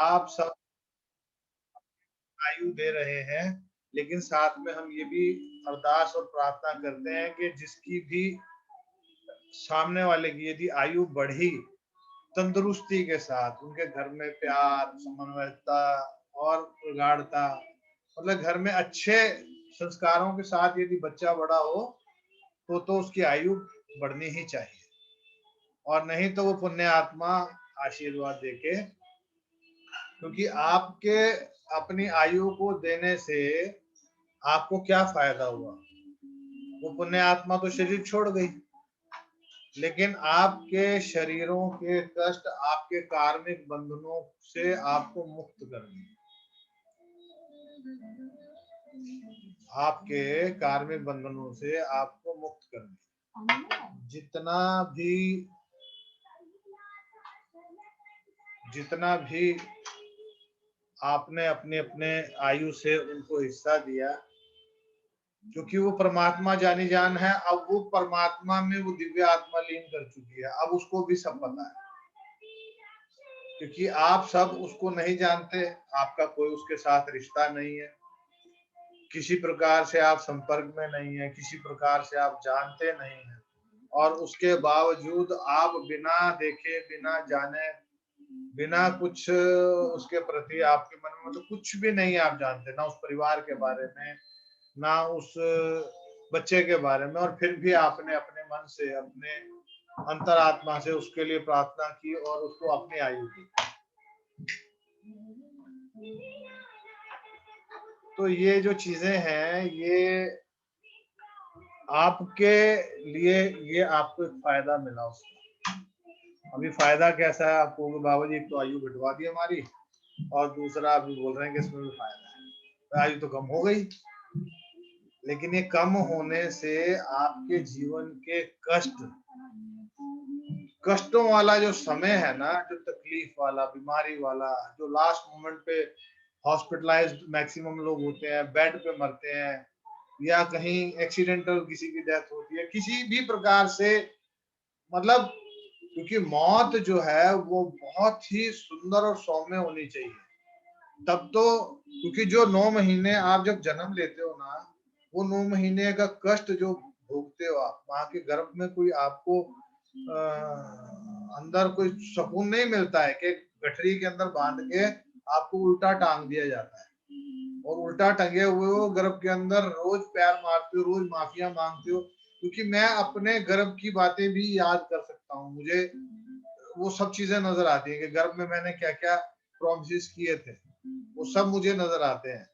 आप सब आयु दे रहे हैं, लेकिन साथ में हम ये भी अरदास और प्रार्थना करते हैं कि जिसकी भी सामने वाले की यदि आयु बढ़ी तंदुरुस्ती के साथ, उनके घर में प्यार, समन्वयता और प्रगाढ़ता, मतलब घर में अच्छे संस्कारों के साथ यदि बच्चा बड़ा हो तो उसकी आयु बढ़नी ही चाहिए, और नहीं तो वो पुण्य आत्मा आशीर्वाद देके, क्योंकि आपके अपनी आयु को देने से आपको क्या फायदा हुआ? वो पुण्य आत्मा तो शरीर छोड़ गई, लेकिन आपके शरीरों के कष्ट, आपके कार्मिक बंधनों से आपको मुक्त कर दिए। आपके कार्मिक बंधनों से आपको मुक्त कर दिया। जितना भी आपने अपने अपने आयु से उनको हिस्सा दिया, क्योंकि वो परमात्मा जानी जान है, अब वो परमात्मा में वो दिव्य आत्मा लीन कर चुकी है, अब उसको भी सब पता है, क्योंकि आप सब उसको नहीं जानते, आपका कोई उसके साथ रिश्ता नहीं है, किसी प्रकार से आप संपर्क में नहीं है, किसी प्रकार से आप जानते नहीं हैं, और उसके बावजूद आप बिना देखे, बिना जाने, बिना कुछ उसके प्रति आपके मन में तो कुछ भी नहीं आप जानते, ना उस परिवार के बारे में, ना उस बच्चे के बारे में, और फिर भी आपने अपने मन से, अपने अंतरात्मा से उसके लिए प्रार्थना की और उसको अपनी आयु दी। तो ये जो चीजें हैं, ये आपके लिए, ये आपको एक फायदा मिला उसका। अभी फायदा कैसा है आपको? बाबा जी, एक तो आयु घटवा दी हमारी, और दूसरा अभी बोल रहे हैं कि इसमें भी फायदा है, तो आयु तो कम हो गई, लेकिन ये कम होने से आपके जीवन के कष्टों वाला जो समय है ना, जो तकलीफ वाला, बीमारी वाला, जो लास्ट मोमेंट पे हॉस्पिटलाइज्ड मैक्सिमम लोग होते हैं, बेड पे मरते हैं, या कहीं एक्सीडेंटल किसी की डेथ होती है, किसी भी प्रकार से, मतलब, क्योंकि मौत जो है वो बहुत ही सुंदर और सौम्य होनी चाहिए, तब तो, क्योंकि जो 9 महीने आप जब जन्म लेते हो ना, वो 9 महीने का कष्ट जो भोगते हो आप, माँ के गर्भ में कोई आपको अंदर कोई सुकून नहीं मिलता है कि गठरी के अंदर बांध के आपको उल्टा टांग दिया जाता है, और उल्टा टंगे हुए हो गर्भ के अंदर, रोज प्यार मारते हो, रोज माफिया मांगते हो, क्योंकि मैं अपने गर्भ की बातें भी याद कर सकता हूँ, मुझे वो सब चीजें नजर आती है कि गर्भ में मैंने क्या क्या प्रोमिस किए थे, वो सब मुझे नजर आते हैं।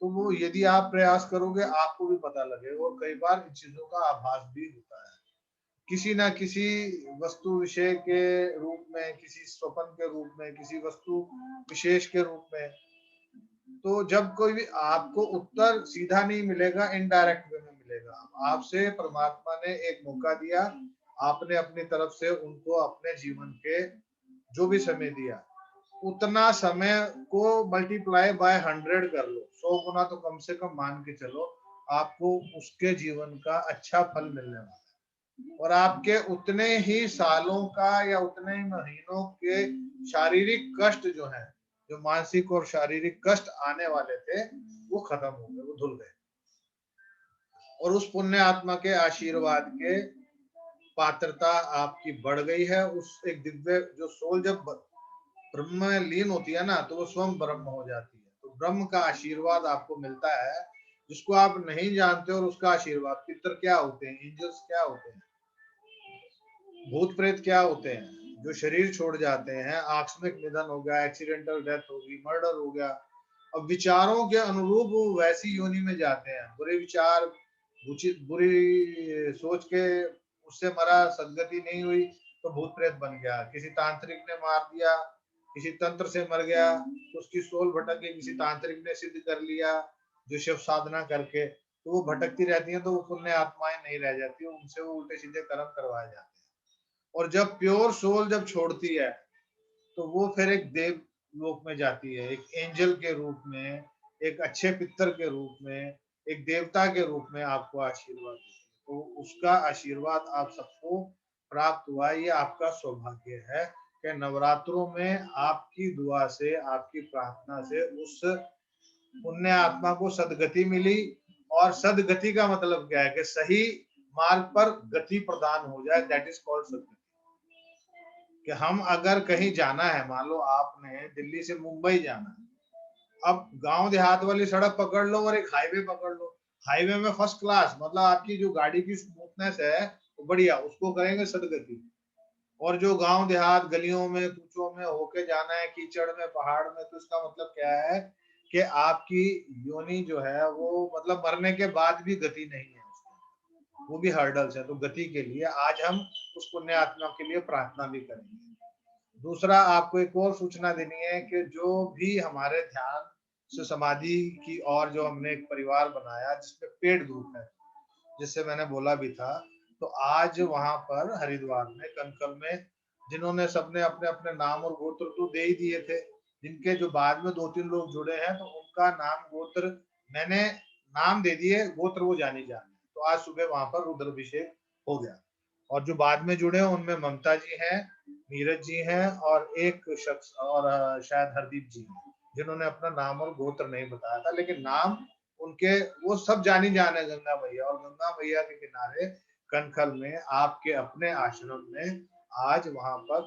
तो वो यदि आप प्रयास करोगे आपको भी पता लगेगा, और कई बार इन चीजों का आभास भी होता है, किसी ना किसी वस्तु विषय के रूप में, किसी स्वप्न के रूप में, किसी वस्तु विशेष के रूप में। तो जब कोई भी आपको उत्तर सीधा नहीं मिलेगा, इनडायरेक्ट वे में मिलेगा, आपसे परमात्मा ने एक मौका दिया, आपने अपनी तरफ से उनको अपने जीवन के जो भी समय दिया, उतना समय को मल्टीप्लाई बाय 100 कर लो, 100 गुना तो कम से कम मान के चलो, आपको उसके जीवन का अच्छा फल मिलने वाला है, और आपके उतने ही सालों का या उतने ही महीनों के शारीरिक कष्ट जो है, जो मानसिक और शारीरिक कष्ट आने वाले थे, वो खत्म हो गए, वो धुल गए, और उस पुण्य आत्मा के आशीर्वाद के पात्रता आपकी बढ़ गई है। उस एक दिव्य जो सोल जब ब्रह्म में लीन होती है ना, तो वो स्वयं ब्रह्म हो जाती है, तो ब्रह्म का आशीर्वाद आपको मिलता है, जिसको आप नहीं जानते, और उसका आशीर्वाद, पितर क्या होते हैं, एंजल्स क्या होते हैं, भूत प्रेत क्या होते हैं, जो शरीर छोड़ जाते हैं, आकस्मिक निधन हो गया, एक्सीडेंटल डेथ होगी, मर्डर हो गया, अब विचारों के अनुरूप वो वैसी योनि में जाते हैं, बुरे विचार, बुरी सोच के उससे मरा, सदगति नहीं हुई तो भूत प्रेत बन गया, किसी तांत्रिक ने मार दिया, किसी तंत्र से मर गया, तो उसकी सोल भटक गई, किसी तांत्रिक ने सिद्ध कर लिया जो शिव साधना करके, तो वो भटकती रहती है, तो वो पुण्य आत्माएं नहीं रह जाती, उनसे वो उल्टे सीधे कर्म करवाए जाते हैं, और जब प्योर सोल जब छोड़ती है, तो वो फिर एक देव लोक में जाती है, एक एंजल के रूप में, एक अच्छे पितर के रूप में, एक देवता के रूप में आपको आशीर्वाद देती है, तो उसका आशीर्वाद आप सबको प्राप्त हुआ, ये आपका सौभाग्य है, कि नवरात्रों में आपकी दुआ से, आपकी प्रार्थना से उस पुण्य आत्मा को सदगति मिली। और सदगति का मतलब क्या है कि सही मार्ग पर गति प्रदान हो जाए, दैट इज कॉल्ड सदगति। कि हम अगर कहीं जाना है, मान लो आपने दिल्ली से मुंबई जाना है, अब गांव देहात वाली सड़क पकड़ लो और एक हाईवे पकड़ लो, हाईवे में फर्स्ट क्लास, मतलब आपकी जो गाड़ी की स्मूथनेस है वो बढ़िया, उसको करेंगे सदगति। और जो गांव देहात गलियों में कूचों में होके जाना है, कीचड़ में, पहाड़ में, तो इसका मतलब क्या है कि आपकी योनि जो है वो मतलब मरने के बाद भी गति नहीं है उसकी, वो भी हर्डल्स है। तो गति के लिए आज हम उस पुण्य आत्मा के लिए प्रार्थना भी करेंगे। दूसरा, आपको एक और सूचना देनी है कि जो भी हमारे ध्यान से समाधि की और जो हमने एक परिवार बनाया जिसमें पेड ग्रुप है, जिससे मैंने बोला भी था, तो आज वहां पर हरिद्वार में कनकल में जिन्होंने सबने अपने अपने नाम और गोत्र तो दे ही दिए थे, जिनके जो बाद में 2-3 लोग जुड़े हैं तो उनका नाम गोत्र मैंने नाम दे दिए, गोत्र वो जानी जाने। तो आज सुबह वहां पर रुद्राभिषेक हो गया। और जो बाद में जुड़े हैं उनमें ममता जी हैं, नीरज जी हैं और एक शख्स और शायद हरदीप जी हैं, जिन्होंने अपना नाम और गोत्र नहीं बताया था, लेकिन नाम उनके वो सब जानी जाने गंगा मैया। और गंगा मैया के किनारे कनखल में आपके अपने आश्रम में आज वहां पर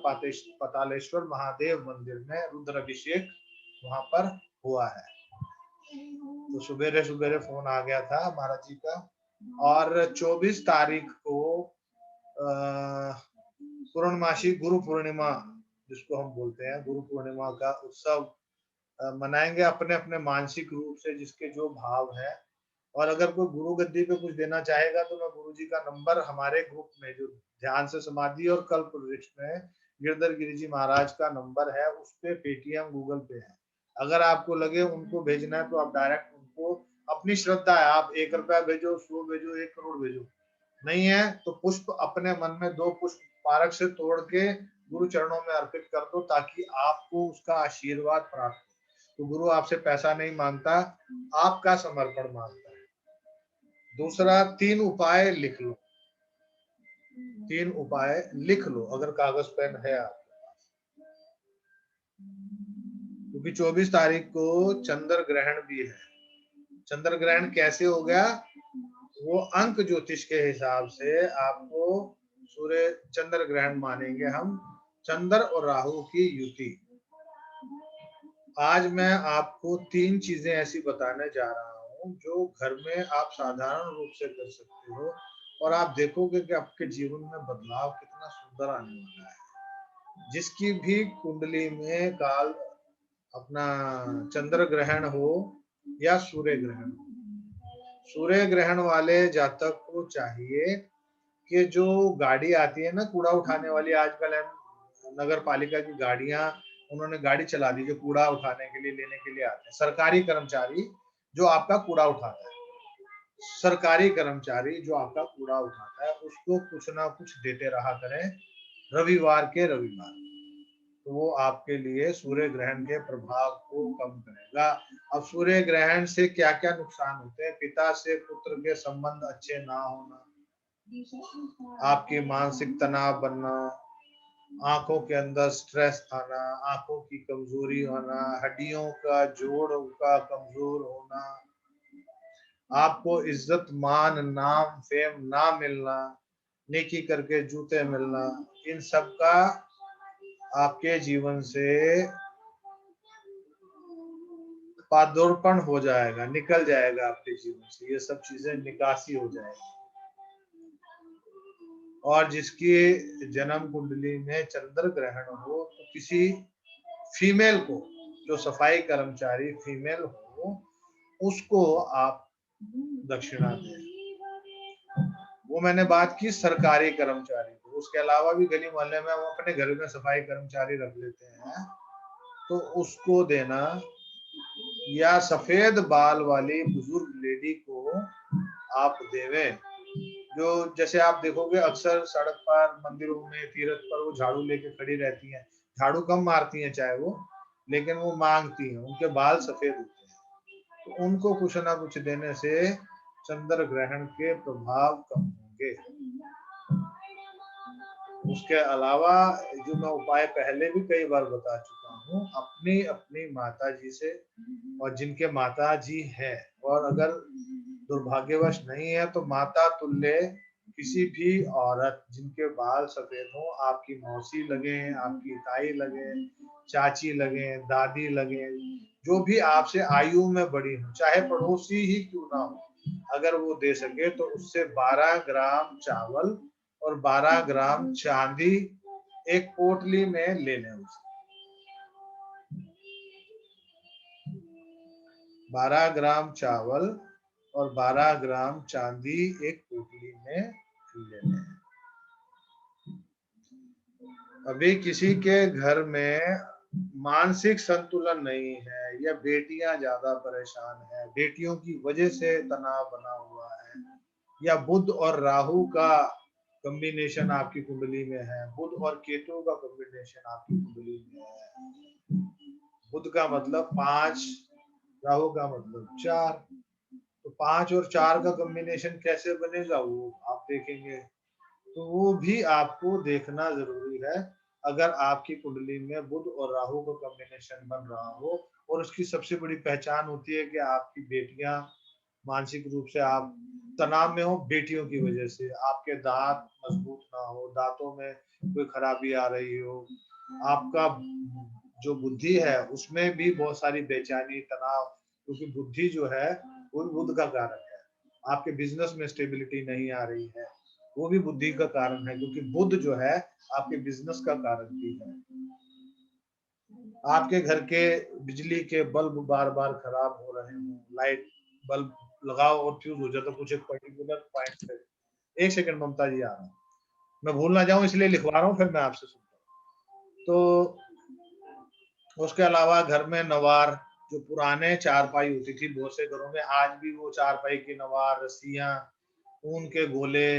पातालेश्वर महादेव मंदिर में रुद्राभिषेक वहां पर हुआ है। तो सुबेरे सुबेरे फोन आ गया था महाराज जी का। और 24 तारीख को पूर्णमासी गुरु पूर्णिमा जिसको हम बोलते हैं, गुरु पूर्णिमा का उत्सव मनाएंगे अपने अपने मानसिक रूप से जिसके जो भाव है। और अगर कोई गुरु गद्दी पे कुछ देना चाहेगा तो मैं गुरु जी का नंबर हमारे ग्रुप में जो ध्यान से समाधि और कल्प वृक्ष में गिरधर गिरी जी महाराज का नंबर है, उस पे पेटीएम गूगल पे है। अगर आपको लगे उनको भेजना है तो आप डायरेक्ट उनको, अपनी श्रद्धा है, आप 1 रुपया भेजो, 100 भेजो, 1 करोड़ भेजो, नहीं है तो पुष्प अपने मन में 2 पुष्प पारक से तोड़ के गुरु चरणों में अर्पित कर दो ताकि आपको उसका आशीर्वाद प्राप्त हो। तो गुरु आपसे पैसा नहीं मांगता, आपका समर्पण मांगता है। दूसरा, 3 उपाय लिख लो, 3 उपाय लिख लो अगर कागज पेन है आप, क्योंकि 24 तारीख को चंद्र ग्रहण भी है। चंद्र ग्रहण कैसे हो गया, वो अंक ज्योतिष के हिसाब से आपको सूर्य चंद्र ग्रहण मानेंगे हम, चंद्र और राहु की युति। आज मैं आपको 3 चीजें ऐसी बताने जा रहा हूं जो घर में आप साधारण रूप से कर सकते हो और आप देखोगे कि आपके जीवन में बदलाव कितना सुंदर आने वाला है। जिसकी भी कुंडली में काल अपना चंद्र ग्रहण हो या सूर्य ग्रहण हो, सूर्य ग्रहण वाले जातक को चाहिए कि जो गाड़ी आती है ना कूड़ा उठाने वाली, आजकल है नगर पालिका की गाड़ियां, उन्होंने गाड़ी चला दी जो कूड़ा उठाने के लिए लेने के लिए आते हैं, सरकारी कर्मचारी जो आपका कूड़ा उठाता है, सरकारी कर्मचारी जो आपका कूड़ा उठाता है उसको कुछ ना कुछ देते रहा करें रविवार के रविवार। तो वो आपके लिए सूर्य ग्रहण के प्रभाव को कम करेगा। अब सूर्य ग्रहण से क्या क्या नुकसान होते हैं, पिता से पुत्र के संबंध अच्छे ना होना, आपकी मानसिक तनाव बनना, आंखों के अंदर स्ट्रेस आना, आंखों की कमजोरी होना, हड्डियों का जोड़ का कमजोर होना, आपको इज्जत मान नाम फेम ना मिलना, नेकी करके जूते मिलना, इन सब का आपके जीवन से पादोर्पण हो जाएगा, निकल जाएगा आपके जीवन से, ये सब चीजें निकासी हो जाएगी। और जिसकी जन्म कुंडली में चंद्र ग्रहण हो तो किसी फीमेल को, जो सफाई कर्मचारी फीमेल हो, उसको आप दक्षिणा दें। वो मैंने बात की सरकारी कर्मचारी को, उसके अलावा भी गली मोहल्ले में हम अपने घर में सफाई कर्मचारी रख लेते हैं तो उसको देना, या सफेद बाल वाली बुजुर्ग लेडी को आप देवें, जो जैसे आप देखोगे अक्सर सड़क पर, मंदिरों में, तीर्थ पर वो झाड़ू लेके खड़ी रहती हैं, झाड़ू कम मारती हैं चाहे वो, लेकिन वो मांगती हैं, उनके बाल सफेद होते हैं, तो उनको कुछ ना कुछ देने से चंद्र ग्रहण के प्रभाव कम होंगे। उसके अलावा जो मैं उपाय पहले भी कई बार बता चुका हूँ, अपनी अपनी माता जी से, और जिनके माता जी हैं, और अगर दुर्भाग्यवश नहीं है तो माता तुल्य किसी भी औरत जिनके बाल सफेद हो, आपकी मौसी लगे, आपकी ताई लगे, चाची लगे, दादी लगे, जो भी आपसे आयु में बड़ी हो, चाहे पड़ोसी ही क्यों ना हो, अगर वो दे सके तो उससे 12 ग्राम चावल और 12 ग्राम चांदी एक पोटली में ले लें। उसे 12 ग्राम चावल और 12 ग्राम चांदी एक पोटली में ले लें। अभी किसी के घर में मानसिक संतुलन नहीं है, या बेटियां ज्यादा परेशान है, बेटियों की वजह से तनाव बना हुआ है, या बुध और राहु का कॉम्बिनेशन आपकी कुंडली में है, बुध और केतु का कॉम्बिनेशन आपकी कुंडली में है। बुध का मतलब 5, राहु का मतलब 4, तो 5 और 4 का कॉम्बिनेशन कैसे बनेगा वो आप देखेंगे, तो वो भी आपको देखना जरूरी है। अगर आपकी कुंडली में बुध और राहु का कॉम्बिनेशन बन रहा हो, और उसकी सबसे बड़ी पहचान होती है कि आपकी बेटियां मानसिक रूप से आप तनाव में हो, बेटियों की वजह से आपके दांत मजबूत ना हो, दांतों में कोई खराबी आ रही हो, आपका जो बुद्धि है उसमें भी बहुत सारी बेचैनी, तनाव, क्योंकि बुद्धि जो है वो बुध का कारक है। आपके बिजनेस में स्टेबिलिटी नहीं आ रही है, वो भी बुद्धि का कारण है, क्योंकि बुध जो है आपके बिजनेस का कारक भी है। आपके घर के बिजली के बल्ब बार बार खराब हो रहे हो, लाइट बल्ब लगाओ और फ्यूज हो जाता, कुछ एक पर्टिकुलर पॉइंट पे। एक सेकंड ममता जी, आ रहा हूँ, मैं भूल ना जाऊं इसलिए लिखवा रहा हूँ, फिर मैं आपसे सुनता हूँ। तो उसके अलावा घर में नवार, जो पुराने चारपाई होती थी बहुत से घरों में, आज भी वो चारपाई की नवार, रस्सियां, ऊन के गोले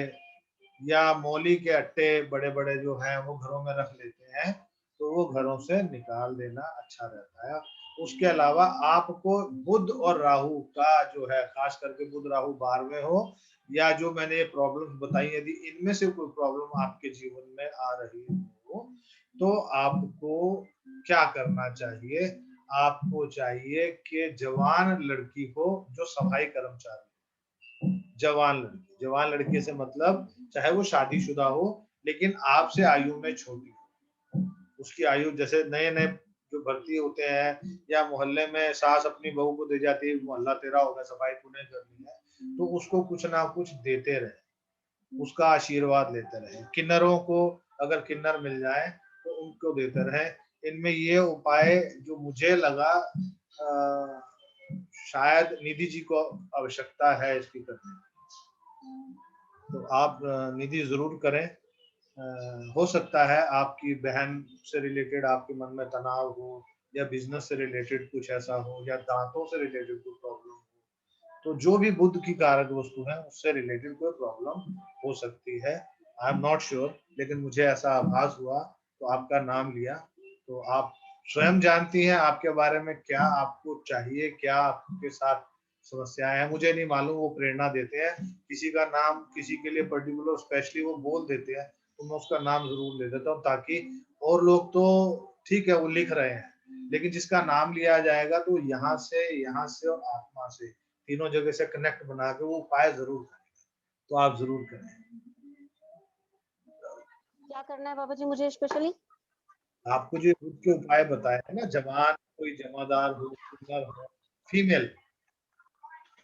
या मौली के अट्टे बड़े बड़े जो हैं वो घरों में रख लेते हैं, तो वो घरों से निकाल देना अच्छा रहता है। उसके अलावा आपको बुध और राहु का जो है, खास करके बुध राहु 12वें हो, या जो मैंने ये प्रॉब्लम बताई, यदि इनमें से कोई प्रॉब्लम आपके जीवन में आ रही हो, तो आपको क्या करना चाहिए? आपको चाहिए कि जवान लड़की को, जो सफाई कर्मचारी, जवान लड़की से मतलब चाहे वो शादीशुदा हो लेकिन आपसे आयु में छोटी हो, उसकी आयु, जैसे नए नए जो भर्ती होते हैं, या मोहल्ले में सास अपनी बहू को दे जाती है, मोहल्ला तेरा होगा, सफाई तूने करनी है, तो उसको कुछ ना कुछ देते रहे, उसका आशीर्वाद लेते रहे। किन्नरों को अगर किन्नर मिल जाए तो उनको देते रहे। इनमें ये उपाय जो मुझे लगा, शायद निधि जी को आवश्यकता है इसकी करने, तो आप निधि जरूर करें। हो सकता है आपकी बहन से रिलेटेड आपके मन में तनाव हो, या बिजनेस से रिलेटेड कुछ ऐसा हो, या दांतों से रिलेटेड कोई प्रॉब्लम हो, तो जो भी बुध की कारक वस्तु है उससे रिलेटेड कोई प्रॉब्लम हो सकती है। आई एम नॉट श्योर, लेकिन मुझे ऐसा आभास हुआ तो आपका नाम लिया। तो आप स्वयं जानती हैं आपके बारे में क्या आपको चाहिए, क्या आपके साथ समस्याएं हैं, मुझे नहीं मालूम। वो प्रेरणा देते हैं, किसी का नाम किसी के लिए पर्टिकुलर स्पेशली वो बोल देते हैं, तो मैं उसका नाम जरूर ले देता हूँ, ताकि और लोग तो ठीक है वो लिख रहे हैं, लेकिन जिसका नाम लिया जाएगा तो यहाँ से और आत्मा से तीनों जगह से कनेक्ट बना के वो उपाय जरूर करेगा, तो आप जरूर करें। क्या करना है बाबा जी मुझे स्पेशली? आपको जो बुध के उपाय बताए हैं ना, जवान कोई जमादार हो, सुंदर हो, फीमेल,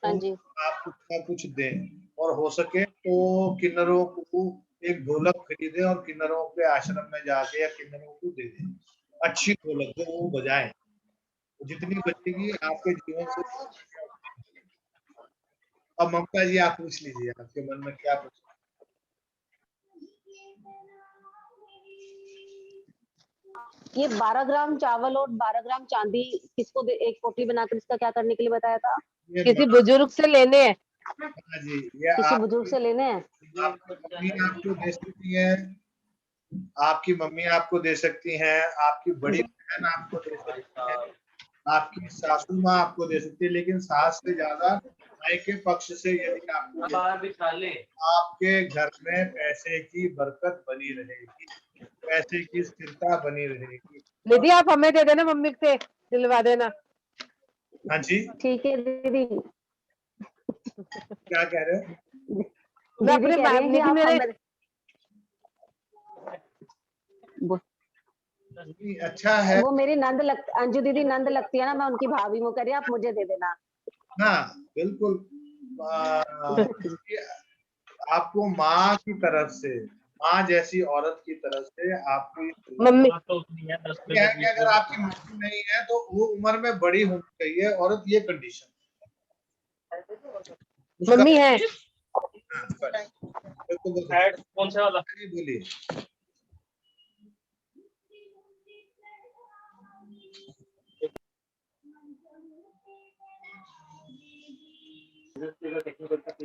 हाँ उनको जी। आप कुछ ना कुछ दें, और हो सके तो किन्नरों को एक ढोलक खरीदे और किन्नरों के आश्रम में जाके या किन्नरों को दे दें, अच्छी ढोलक जो वो बजाएं, जितनी बजेगी आपके जीवन से। अब ममता जी आप पूछ लीजिए, आपके मन में क्या प्रश्न? ये 12 ग्राम चावल और 12 ग्राम चांदी किसको एक पोटली बनाकर इसका क्या करने के लिए बताया था? ये किसी बुजुर्ग से लेने हैं। हाँ जी, ये किसी आप बुजुर्ग से लेने हैं। आपकी मम्मी आपको दे सकती है, आपकी मम्मी आपको दे सकती हैं, आपकी बड़ी बहन आपको दे सकती है, आपकी सासू माँ आपको दे सकती है, लेकिन सास से ज्यादा मायके पक्ष से यदि आपके घर में पैसे की बरकत बनी रहेगी, पैसे की स्थिरता बनी रहेगी। दीदी आप हमें दे देना, मम्मी से दिलवा देना। हाँ जी, ठीक है दीदी। क्या कह रहे हो? मैं दीदी अपने कह रही है कि दीदी आप मेरे नहीं, अच्छा है वो मेरी नंद अंजू दीदी नंद लगती है ना, मैं उनकी भाभी हूँ, कह रही है आप मुझे दे देना। ना, बिल्कुल। ये आपको माँ की तरफ से, माँ जैसी औरत की तरफ से आपको ये मम्मी क्या है कि अगर आपकी मम्मी नहीं है तो वो उम्र में बड़ी होनी चाहिए औरत, ये कंडीशन उसका। मम्मी है। कौन सा वाला बोलिए।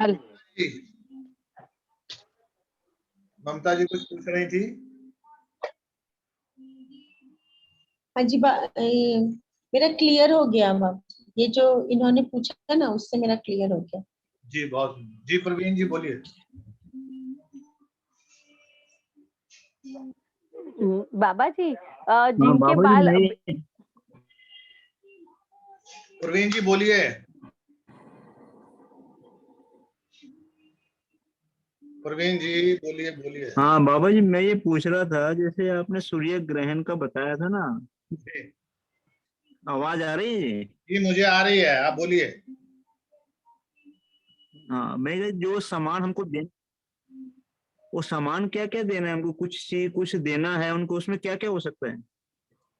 हल ममता जी कुछ पूछ रही थी। हाँ जी, मेरा क्लियर हो गया अब। ये जो इन्होंने पूछा ना, उससे मेरा क्लियर हो गया। जी बहुत जी। प्रवीण जी बोलिए। बाबा जी हाँ जिनके बाबा जी बाल नहीं, प्रवीण जी बोलिए। प्रवीण जी बोलिए बोलिए। हाँ बाबा जी मैं ये पूछ रहा था, जैसे आपने सूर्य ग्रहण का बताया था ना, जी आवाज आ रही है? जी, मुझे आ रही है, आप बोलिए। हाँ, मैं जो सामान हमको दे, वो सामान क्या क्या देना है हमको? कुछ चीज कुछ देना है उनको, उसमें क्या क्या हो सकता है?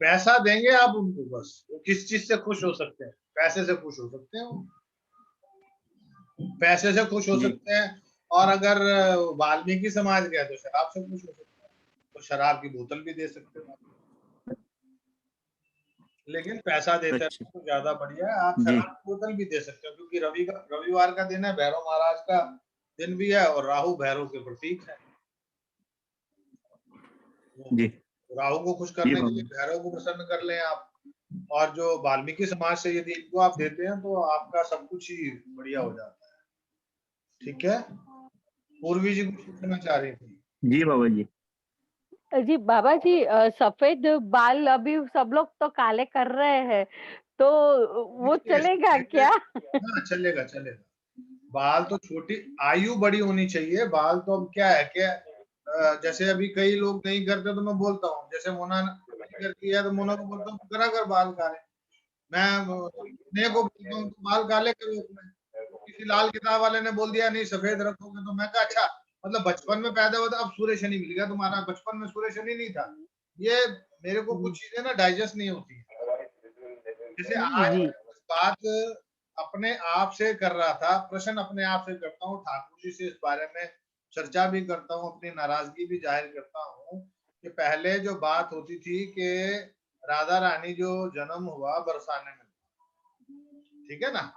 पैसा देंगे आप उनको, बस वो किस चीज से खुश हो सकते हैं? पैसे से खुश हो सकते हैं वो, पैसे से खुश हो जी सकते हैं। और अगर वाल्मीकि समाज के है तो शराब से खुश हो सकते हैं, तो शराब की बोतल भी दे सकते हो आप। लेकिन पैसा देते अच्छा हैं तो ज्यादा बढ़िया है। आप जी शराब की बोतल भी दे सकते हो, क्योंकि रविवार का दिन है, भैरव महाराज का दिन भी है, और राहु भैरव के प्रतीक है। जी राहु को खुश जी करने के लिए बाबा भैरव को प्रसन्न कर लें आप। और जो वाल्मीकि समाज से यदि इनको आप देते हैं तो आपका सब कुछ ही बढ़िया हो जाता है। ठीक है, पूर्वी जी कुछ पूछना चाह रही थी। जी बाबा जी। जी बाबा जी सफेद बाल अभी सब लोग तो काले कर रहे हैं, तो वो चलेगा क्या? हाँ चलेगा चलेगा। बाल तो छोटी आयु बड़ी होनी चाहिए। बाल तो अब क्या है कि जैसे अभी कई लोग नहीं करते तो मैं बोलता हूँ, जैसे मोना नहीं करती है तो मोना को बोलता हूँ करा कर बाल काले। मैं स्नेह को बोलता हूँ तो बाल काले करो अपने। किसी लाल किताब वाले ने बोल दिया नहीं सफेद रखोगे, तो मैं कहा अच्छा, मतलब बचपन में पैदा हुआ था अब सूर्य शनि मिल गया तुम्हारा, बचपन में सूर्य शनि नहीं था। ये मेरे को कुछ चीजें ना डाइजेस्ट नहीं होती। जैसे आज जी बात अपने आप से कर रहा था, प्रश्न अपने आप से करता हूँ, ठाकुर जी से इस बारे में चर्चा भी करता हूँ, अपनी नाराजगी भी जाहिर करता हूँ कि पहले जो बात होती थी कि राधा रानी जो जन्म हुआ बरसाने में, ठीक है ना,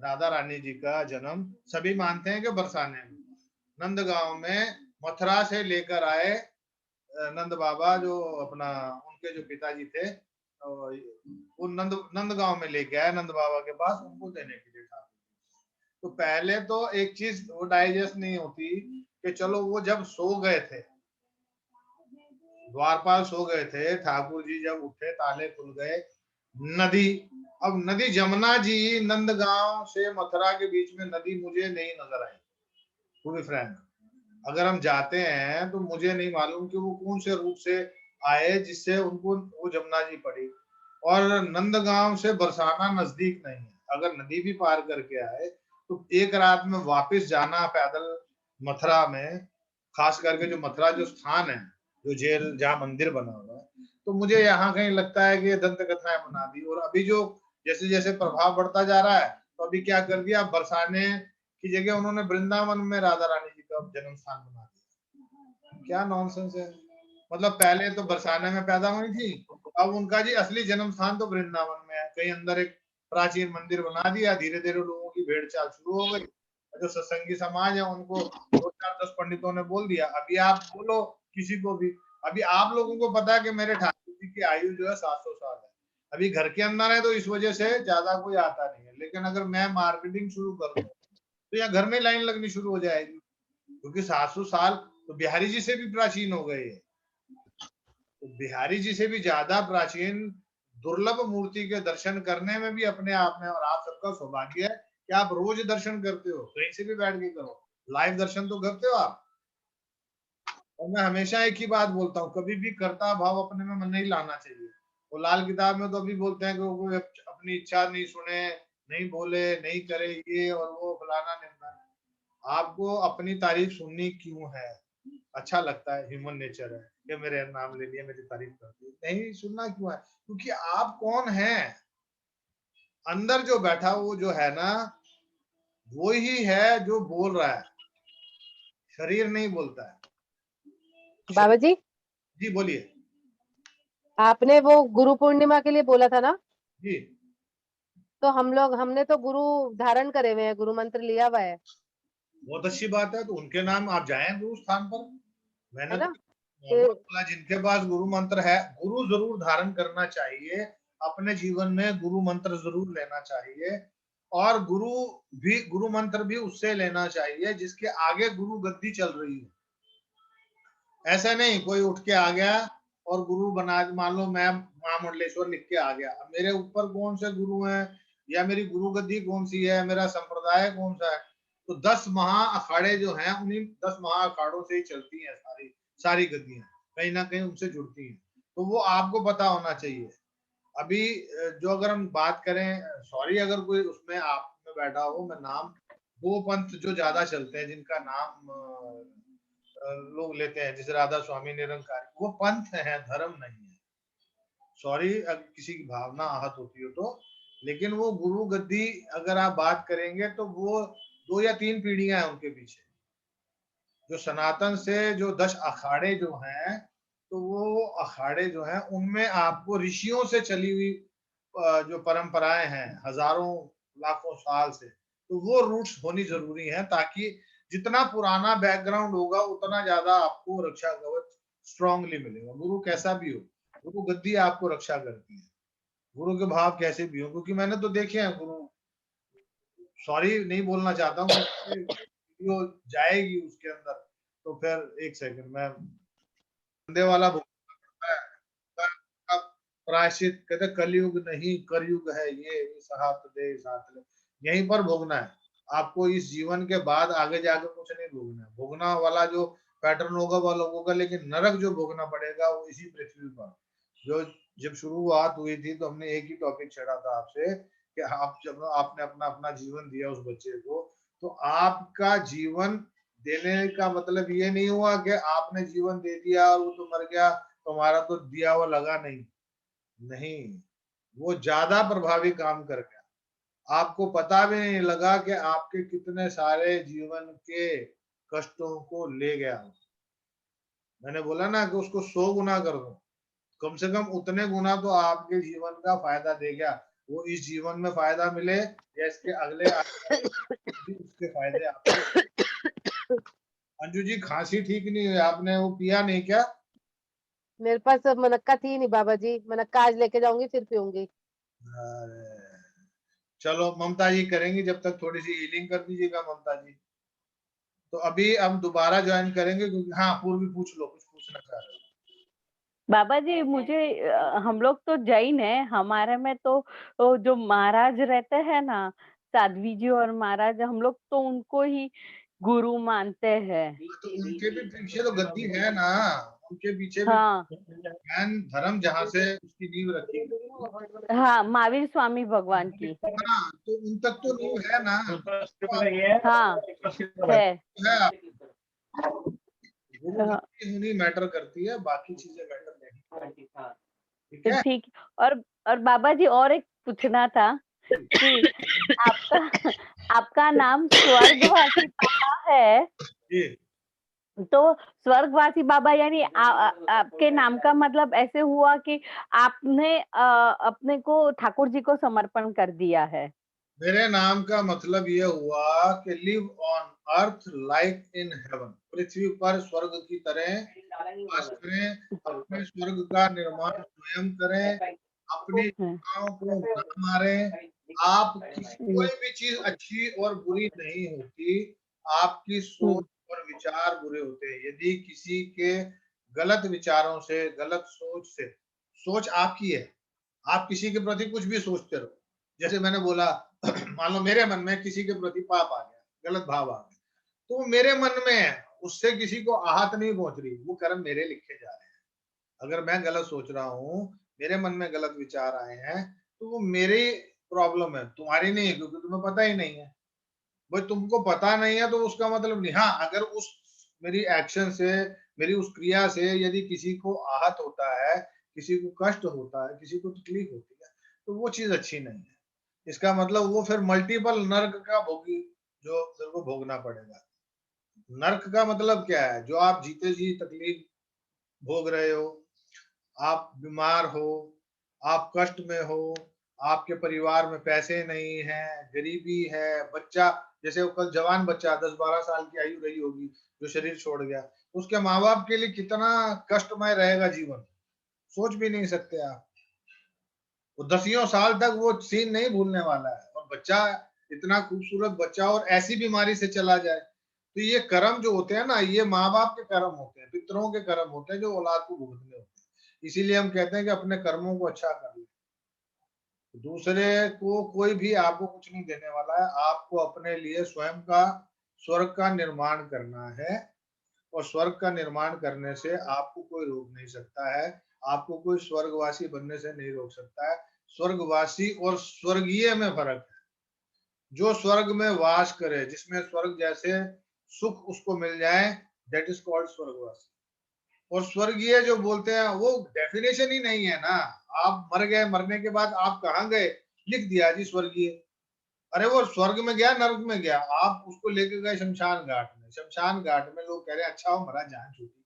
राधा रानी जी का जन्म सभी मानते हैं कि बरसाने में, नंदगांव में मथुरा से लेकर आए नंद बाबा, जो अपना उनके जो पिताजी थे, वो नंदगांव में लेके आए नंद बाबा के पास उनको देने के लिए था। तो पहले तो एक चीज वो डाइजेस्ट नहीं होती कि चलो वो जब सो गए थे, द्वारपाल सो गए थे, ठाकुर जी जब उठे ताले खुल गए, नदी, अब नदी जमुना जी नंदगांव से मथुरा के बीच में नदी मुझे नहीं नजर आई। टू बी फ्रैंक, अगर हम जाते हैं तो मुझे नहीं मालूम कि वो कौन से रूप से आए जिससे उनको वो जमुना जी पड़ी। और नंदगांव से बरसाना नजदीक नहीं है, अगर नदी भी पार करके आए तो एक रात में वापस जाना पैदल मथुरा में, खास करके जो मथुरा जो स्थान है, जो जेल जहाँ मंदिर बना हुआ है, तो मुझे यहाँ कहीं लगता है कि ये दंत कथाएं बना दी। और अभी जो जैसे जैसे प्रभाव बढ़ता जा रहा है, तो अभी क्या कर दिया, बरसाने की जगह उन्होंने वृंदावन में राधा रानी जी का जन्म स्थान बना दिया। क्या नॉनसेंस है। मतलब पहले तो बरसाने में पैदा हुई थी, अब उनका जी असली जन्म स्थान तो वृंदावन में है। कहीं अंदर एक प्राचीन मंदिर बना दिया, धीरे धीरे लोगों की भेड़ चाल शुरू हो गई। जो सत्संगी समाज है उनको 2 4 10 पंडितों ने बोल दिया, अभी आप बोलो किसी को भी, अभी आप लोगों को पता है कि मेरे ठाकुर जी की आयु जो है 700 साल है, अभी घर के अंदर है तो इस वजह से ज्यादा कोई आता नहीं है। लेकिन अगर मैं मार्केटिंग शुरू कर दूं तो यहाँ घर में लाइन लगनी शुरू हो जाएगी, क्योंकि 700 साल तो बिहारी जी से भी प्राचीन हो गए हैं। तो बिहारी जी से भी ज्यादा प्राचीन दुर्लभ मूर्ति के दर्शन करने में भी अपने आप में, और आप सबका सौभाग्य है कि आप रोज दर्शन करते हो, कहीं से भी बैठ के करो, लाइव दर्शन तो करते हो आप। और मैं हमेशा एक ही बात बोलता हूँ, कभी भी कर्ता भाव अपने में मन नहीं लाना चाहिए। वो लाल किताब में तो अभी बोलते हैं कि वो कोई अपनी इच्छा नहीं सुने, नहीं बोले, नहीं करे ये और वो फलाना निम्ना। आपको अपनी तारीफ सुननी क्यों है? अच्छा लगता है, ह्यूमन नेचर है कि मेरे नाम ले लिया, मेरी तारीफ कर दी। नहीं सुनना क्यों है? क्योंकि आप कौन हैं? अंदर जो बैठा वो जो है ना, वो ही है जो बोल रहा है, शरीर नहीं बोलता है। बाबा जी, जी बोलिए। आपने वो गुरु पूर्णिमा के लिए बोला था ना, जी तो हमने तो गुरु धारण करे हुए हैं, गुरु मंत्र लिया हुआ है बहुत अच्छी बात है, तो उनके नाम आप जाएं गुरु स्थान पर। मैंने है ना? तो नॉर्मल बोला, जिनके पास गुरु मंत्र है, गुरु जरूर धारण करना चाहिए, अपने जीवन में गुरु मंत्र जरूर लेना चाहिए। और गुरु मंत्र भी उससे लेना चाहिए जिसके आगे गुरु गद्दी चल रही है। ऐसा नहीं कोई उठ के आ गया और गुरु बना, मान लो मैं महामंडलेश्वर लिख के आ गया, अब मेरे ऊपर कौन से गुरु हैं या मेरी गुरु गद्दी कौन सी है, मेरा संप्रदाय कौन सा है? तो 10 महा अखाड़े जो हैं, उन्हीं 10 महा अखाड़ों से ही चलती हैं सारी सारी गद्दियां, कहीं ना कहीं उनसे जुड़ती हैं। तो वो आपको पता होना चाहिए। अभी जो अगर हम बात करें, सॉरी अगर कोई उसमें आप में बैठा हो, मैं नाम, वो पंथ जो ज्यादा चलते हैं जिनका नाम लोग लेते हैं, जैसे राधा स्वामी निरंकारी, वो पंथ है, धर्म नहीं है। सॉरी अगर किसी की भावना आहत होती हो तो, लेकिन वो गुरु गद्दी अगर आप बात करेंगे तो वो 2 या 3 पीढ़ियां हैं उनके पीछे। जो सनातन से जो 10 अखाड़े जो हैं, तो वो अखाड़े जो हैं उनमें आपको ऋषियों से चली हुई जो परंपराएं हैं हजारों लाखों साल से, तो वो रूट्स होनी जरूरी है, ताकि जितना पुराना बैकग्राउंड होगा उतना ज्यादा आपको रक्षा कवच स्ट्रांगली मिलेगा। गुरु कैसा भी हो, गुरु गद्दी आपको रक्षा करती है, गुरु के भाव कैसे भी हो, क्योंकि मैंने तो देखे हैं गुरु, सॉरी नहीं बोलना चाहता हूँ, वीडियो जाएगी उसके अंदर, तो फिर एक सेकंड में बंदे वाला भुगतना है। का प्रायश्चित कहते कलयुग नहीं करयुग है ये साथ दे साथ ले, यहीं पर भोगना है आपको। इस जीवन के बाद आगे जाकर कुछ नहीं भोगना है, भोगना वाला जो पैटर्न होगा वो अलग होगा, लेकिन नरक जो भोगना पड़ेगा वो इसी पृथ्वी पर। जो जब शुरुआत हुई थी तो हमने एक ही टॉपिक छेड़ा था आपसे कि आप जब आपने अपना अपना जीवन दिया उस बच्चे को, तो आपका जीवन देने का मतलब ये नहीं हुआ कि आपने जीवन दे दिया और वो तो मर गया, तुम्हारा तो दिया हुआ लगा नहीं। नहीं, वो ज्यादा प्रभावी काम कर गया, आपको पता भी नहीं लगा कि आपके कितने सारे जीवन के कष्टों को ले गया। मैंने बोला ना कि उसको 100 गुना कर दो, कम से कम उतने गुना तो आपके जीवन का फायदा दे गया। वो इस जीवन में फायदा मिले या इसके अगले उसके फायदे आपको। अंजू जी खांसी ठीक नहीं हुई, आपने वो पिया नहीं क्या? मेरे पास मनक्का थी नहीं बाबा जी, मनक्का आज लेके जाऊंगी फिर पीऊंगी। अरे चलो ममता जी करेंगी, जब तक थोड़ी सी हीलिंग कर दीजिएगा ममता जी। तो अभी हम दोबारा ज्वाइन करेंगे, क्योंकि हाँ पूर्वी पूछ लो, कुछ पूछना चाह रहे हो। बाबा जी मुझे हम लोग तो जैन है, हमारे में तो वो जो महाराज रहते हैं ना, साध्वी जी और महाराज, हम लोग तो उनको ही गुरु मानते हैं। तो उनके भी पीछे तो गद्दी है ना, उनके पीछे भी हाँ जैन धर्म जहाँ से उसकी नींव रखी गई। हाँ, महावीर स्वामी भगवान की। हाँ तो उन तक तो नींव है ना। हाँ है। है गुरु हाँ, गद्दी होनी मैटर करती है, बाकी चीजें मैटर नहीं। ठीक है। ठीक। और बाबा जी और एक पूछना था कि आपका आपका नाम स्वर्गवासी बाबा है, जी तो स्वर्गवासी बाबा यानी आपके नाम का मतलब ऐसे हुआ कि आपने अपने को ठाकुर जी को समर्पण कर दिया है। मेरे नाम का मतलब ये हुआ कि live on earth like in heaven, पृथ्वी पर स्वर्ग की तरह वास करें, अपने स्वर्ग का निर्माण स्वयं करें, अपनी हम्म। इच्छाओं को ना मारें, आप कोई भी चीज अच्छी और बुरी नहीं होती, आपकी सोच और विचार बुरे होते हैं। यदि किसी के गलत विचारों से, गलत सोच से, सोच आपकी है, आप किसी के प्रति कुछ भी सोचते रहो। जैसे मैंने बोला मान लो मेरे मन में किसी के प्रति पाप आ गया, गलत भाव आ गया, तो वो मेरे मन में है, उससे किसी को आहत नहीं पहुंच रही, वो कर्म मेरे लिखे जा रहे हैं। अगर मैं गलत सोच रहा हूँ, मेरे मन में गलत विचार आए हैं, तो वो मेरी प्रॉब्लम है, तुम्हारी नहीं है, क्योंकि तुम्हें पता ही नहीं है। भाई तुमको पता नहीं है तो उसका मतलब नहीं। हाँ, अगर उस मेरी एक्शन से, मेरी उस क्रिया से यदि किसी को आहत होता है, किसी को कष्ट होता है, किसी को तकलीफ होती है, तो वो चीज अच्छी नहीं है। इसका मतलब वो फिर मल्टीपल नर्क का भोगी जो मेरे को भोगना पड़ेगा। नर्क का मतलब क्या है? जो आप जीते जी तकलीफ भोग रहे हो, आप बीमार हो, आप कष्ट में हो, आपके परिवार में पैसे नहीं हैं, गरीबी है, बच्चा जैसे वो कल जवान बच्चा 10-12 साल की आयु रही होगी, जो शरीर छोड़ गया, उसके माँ-बाप के लिए कितना कष्टमय रहेगा जीवन, सोच भी नहीं सकते आप। वो दसियों साल तक वो सीन नहीं भूलने वाला है, और बच्चा इतना खूबसूरत बच्चा और ऐसी बीमारी से चला जाए, तो ये कर्म जो होते हैं ना, ये माँ-बाप के कर्म होते हैं, पितरों के कर्म होते हैं जो औलाद को भुगतने होते हैं। इसीलिए हम कहते हैं कि अपने कर्मों को अच्छा कर लें। दूसरे को कोई भी आपको कुछ नहीं देने वाला है, आपको अपने लिए स्वयं का स्वर्ग का निर्माण करना है, और स्वर्ग का निर्माण करने से आपको कोई रोक नहीं सकता है, आपको कोई स्वर्गवासी बनने से नहीं रोक सकता है। स्वर्गवासी और स्वर्गीय में फर्क है। जो स्वर्ग में वास करे, जिसमें स्वर्ग जैसे सुख उसको मिल जाए, दैट इज कॉल्ड स्वर्गवासी। और स्वर्गीय जो बोलते हैं वो डेफिनेशन ही नहीं है ना। आप मर गए, मरने के बाद आप कहाँ गए, लिख दिया जी स्वर्गीय। अरे वो स्वर्ग में गया, नर्क में गया, आप उसको लेके गए शमशान घाट में, शमशान घाट में लोग कह रहे हैं अच्छा हो मरा, जान छूटी,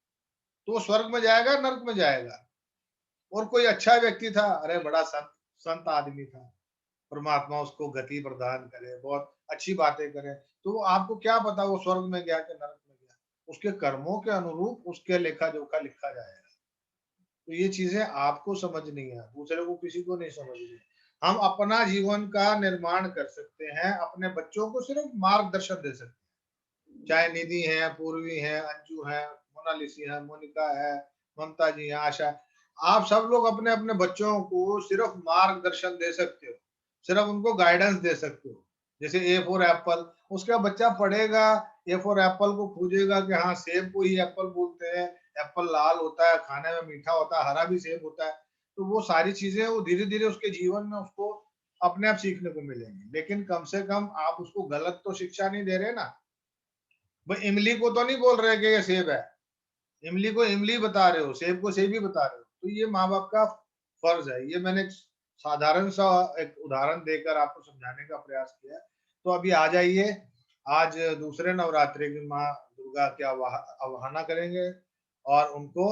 तो वो स्वर्ग में जाएगा, नर्क में जाएगा। और कोई अच्छा व्यक्ति था, अरे बड़ा संत संत आदमी था, परमात्मा उसको गति प्रदान करे, बहुत अच्छी बातें करे, तो आपको क्या पता वो स्वर्ग में गया कि नरक में गया। उसके कर्मों के अनुरूप उसके लेखा जोखा लिखा जाएगा। तो ये चीजें आपको समझनी है, दूसरे को किसी को नहीं समझनी है। हम अपना जीवन का निर्माण कर सकते हैं, अपने बच्चों को सिर्फ मार्गदर्शन दे सकते हैं। चाहे निधि है, पूर्वी है, अंजू है, मोनालिसी है, मोनिका है, ममता जी है, आशा है। आप सब लोग अपने अपने बच्चों को सिर्फ मार्गदर्शन दे सकते हो, सिर्फ उनको गाइडेंस दे सकते हो। जैसे ए फॉर एप्पल, उसका बच्चा पढ़ेगा, ए फॉर एप्पल को खोजेगा कि हाँ सेब को ही एप्पल बोलते हैं, एप्पल लाल होता है, खाने में मीठा होता है, हरा भी सेब होता है। तो वो सारी चीजें वो धीरे धीरे उसके जीवन में उसको अपने आप सीखने को मिलेंगी। लेकिन कम से कम आप उसको गलत तो शिक्षा नहीं दे रहे ना। भाई इमली को तो नहीं बोल रहे कि ये सेब है, इमली को इमली बता रहे हो, सेब को सेब ही बता रहे हो। तो ये माँ बाप का फर्ज है। ये मैंने एक साधारण सा एक उदाहरण देकर आपको समझाने का प्रयास किया है। तो अभी आ जाइए, आज दूसरे नवरात्रि की माँ दुर्गा की आवाहना करेंगे, और उनको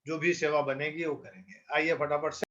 जो भी सेवा बनेगी वो करेंगे। आइए फटाफट से